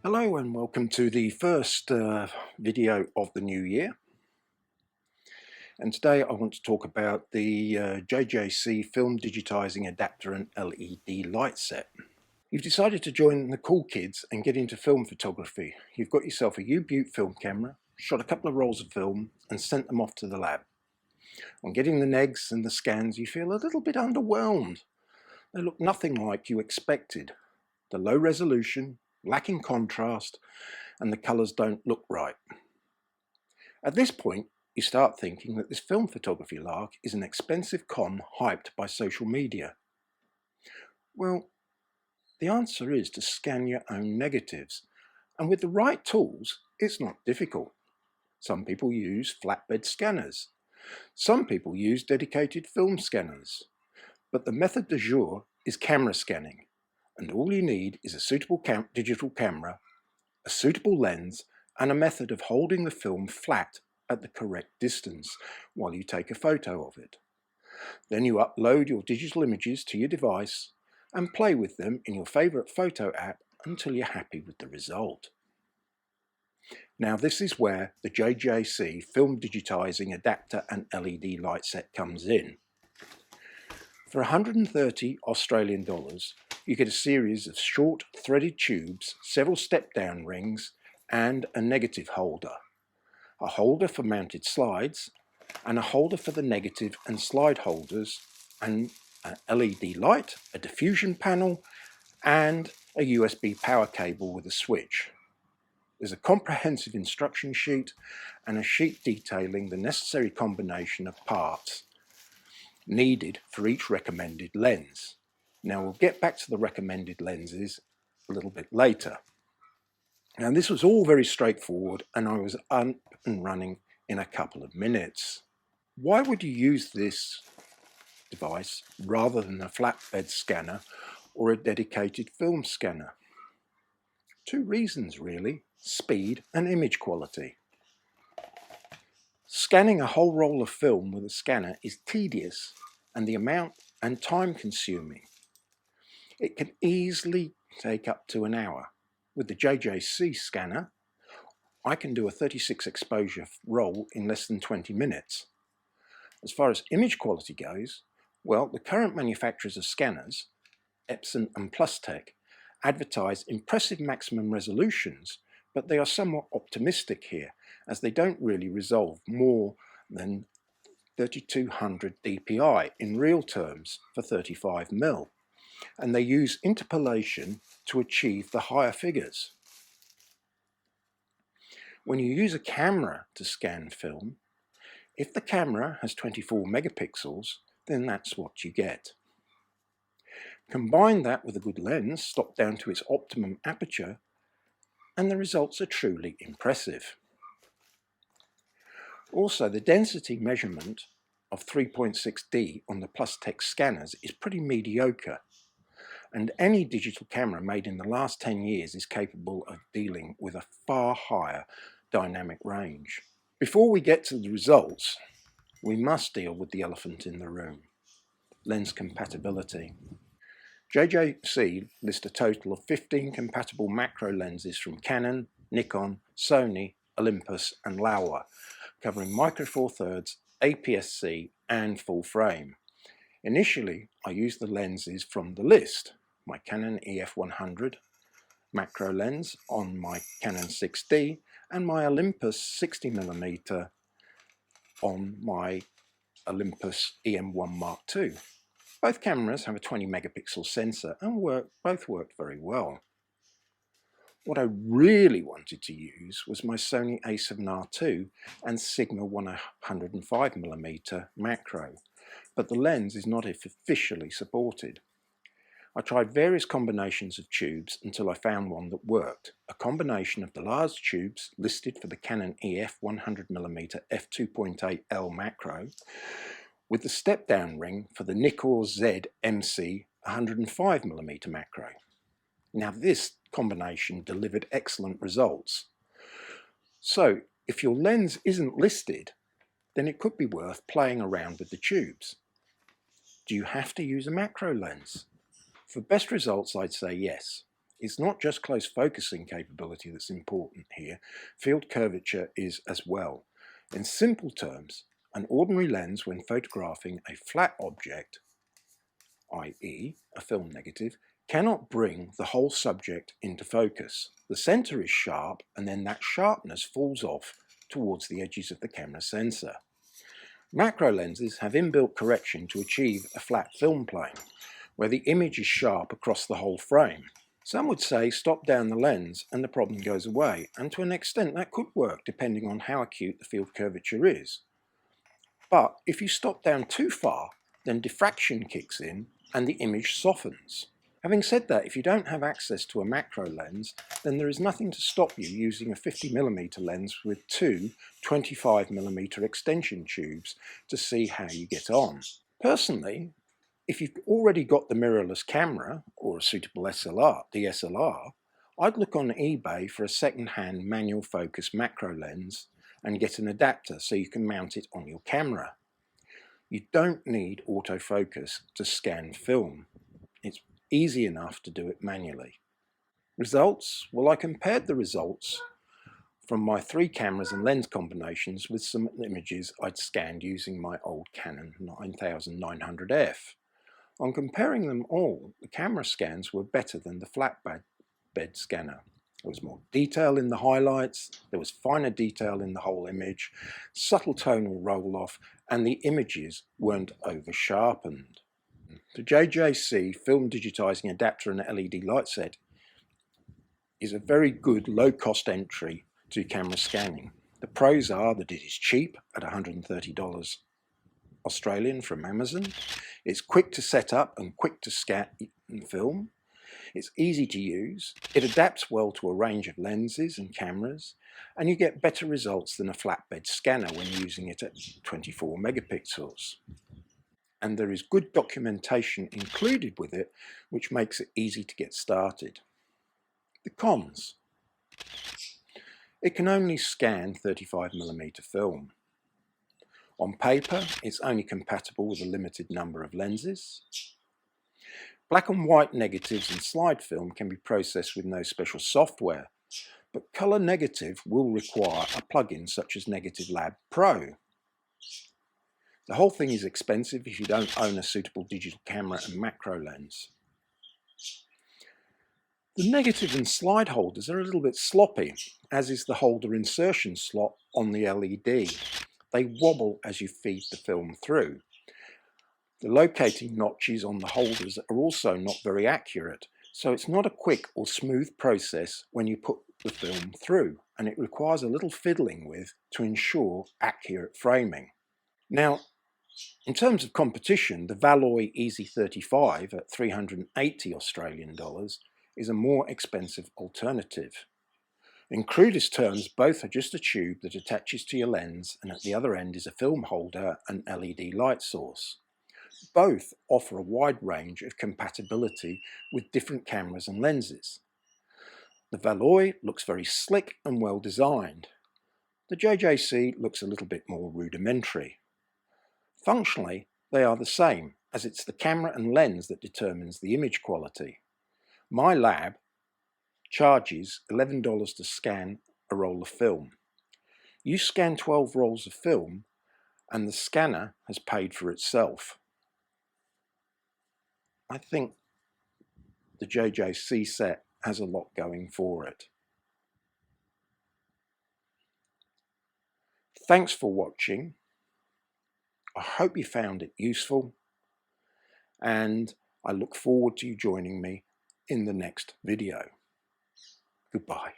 Hello and welcome to the first video of the new year, and today I want to talk about the JJC film digitizing adapter and LED light set. You've decided to join the cool kids and get into film photography. You've got yourself a U-Butte film camera, shot a couple of rolls of film and sent them off to the lab. On getting the negs and the scans, you feel a little bit underwhelmed. They look nothing like you expected. The low resolution, lacking contrast, and the colours don't look right. At this point, you start thinking that this film photography lark is an expensive con hyped by social media. Well, the answer is to scan your own negatives, and with the right tools, it's not difficult. Some people use flatbed scanners. Some people use dedicated film scanners. But the method du jour is camera scanning, and all you need is a suitable digital camera, a suitable lens, and a method of holding the film flat at the correct distance while you take a photo of it. Then you upload your digital images to your device and play with them in your favorite photo app until you're happy with the result. Now this is where the JJC film digitizing adapter and LED light set comes in. For 130 Australian dollars, you get a series of short threaded tubes, several step-down rings, and a negative holder. A holder for mounted slides, and a holder for the negative and slide holders, and an LED light, a diffusion panel, and a USB power cable with a switch. There's a comprehensive instruction sheet and a sheet detailing the necessary combination of parts needed for each recommended lens. Now we'll get back to the recommended lenses a little bit later. Now this was all very straightforward and I was up and running in a couple of minutes. Why would you use this device rather than a flatbed scanner or a dedicated film scanner? Two reasons really: speed and image quality. Scanning a whole roll of film with a scanner is tedious and the amount and time consuming. It can easily take up to an hour. With the JJC scanner, I can do a 36 exposure roll in less than 20 minutes. As far as image quality goes, well, the current manufacturers of scanners, Epson and Plustech, advertise impressive maximum resolutions, but they are somewhat optimistic here, as they don't really resolve more than 3200 dpi in real terms for 35mm, and they use interpolation to achieve the higher figures. When you use a camera to scan film, if the camera has 24 megapixels, then that's what you get. Combine that with a good lens, stopped down to its optimum aperture, and the results are truly impressive. Also, the density measurement of 3.6D on the Plustech scanners is pretty mediocre, and any digital camera made in the last 10 years is capable of dealing with a far higher dynamic range. Before we get to the results, we must deal with the elephant in the room: lens compatibility. JJC lists a total of 15 compatible macro lenses from Canon, Nikon, Sony, Olympus and Laowa, covering micro four thirds, APS-C and full frame. Initially, I used the lenses from the list: my Canon EF100 macro lens on my Canon 6D and my Olympus 60mm on my Olympus EM1 Mark II. Both cameras have a 20 megapixel sensor and both worked very well. What I really wanted to use was my Sony a7R II and Sigma 105mm macro, but the lens is not officially supported. I tried various combinations of tubes until I found one that worked, a combination of the large tubes listed for the Canon EF 100mm f2.8L macro with the step-down ring for the Nikkor Z MC 105mm macro. Now this combination delivered excellent results. So if your lens isn't listed, then it could be worth playing around with the tubes. Do you have to use a macro lens? For best results, I'd say yes. It's not just close focusing capability that's important here, field curvature is as well. In simple terms, an ordinary lens when photographing a flat object, i.e. a film negative, cannot bring the whole subject into focus. The center is sharp and then that sharpness falls off towards the edges of the camera sensor. Macro lenses have inbuilt correction to achieve a flat film plane, where the image is sharp across the whole frame. Some would say stop down the lens and the problem goes away, and to an extent that could work depending on how acute the field curvature is. But if you stop down too far, then diffraction kicks in and the image softens. Having said that, if you don't have access to a macro lens, then there is nothing to stop you using a 50mm lens with two 25mm extension tubes to see how you get on. Personally, if you've already got the mirrorless camera or a suitable DSLR, I'd look on eBay for a second-hand manual focus macro lens and get an adapter so you can mount it on your camera. You don't need autofocus to scan film. It's easy enough to do it manually. Results? Well, I compared the results from my 3 cameras and lens combinations with some images I'd scanned using my old Canon 9900F. On comparing them all, the camera scans were better than the flatbed scanner. There was more detail in the highlights, there was finer detail in the whole image, subtle tonal roll-off, and the images weren't over-sharpened. The JJC film digitizing adapter and LED light set is a very good low-cost entry to camera scanning. The pros are that it is cheap at $130 Australian from Amazon. It's quick to set up and quick to scan and film. It's easy to use. It adapts well to a range of lenses and cameras, and you get better results than a flatbed scanner when using it at 24 megapixels. And there is good documentation included with it, which makes it easy to get started. The cons. It can only scan 35mm film. On paper, it's only compatible with a limited number of lenses. Black and white negatives and slide film can be processed with no special software, but color negative will require a plugin such as Negative Lab Pro. The whole thing is expensive if you don't own a suitable digital camera and macro lens. The negative and slide holders are a little bit sloppy, as is the holder insertion slot on the LED. They wobble as you feed the film through. The locating notches on the holders are also not very accurate, so it's not a quick or smooth process when you put the film through, and it requires a little fiddling with to ensure accurate framing. Now, in terms of competition, the Valoy EZ35 at 380 Australian dollars is a more expensive alternative. In crudest terms, both are just a tube that attaches to your lens, and at the other end is a film holder and LED light source. Both offer a wide range of compatibility with different cameras and lenses. The Valoy looks very slick and well designed. The JJC looks a little bit more rudimentary. Functionally, they are the same, as it's the camera and lens that determines the image quality. My lab charges $11 to scan a roll of film. You scan 12 rolls of film and the scanner has paid for itself. I think the JJC set has a lot going for it. Thanks for watching. I hope you found it useful, and I look forward to you joining me in the next video. Goodbye.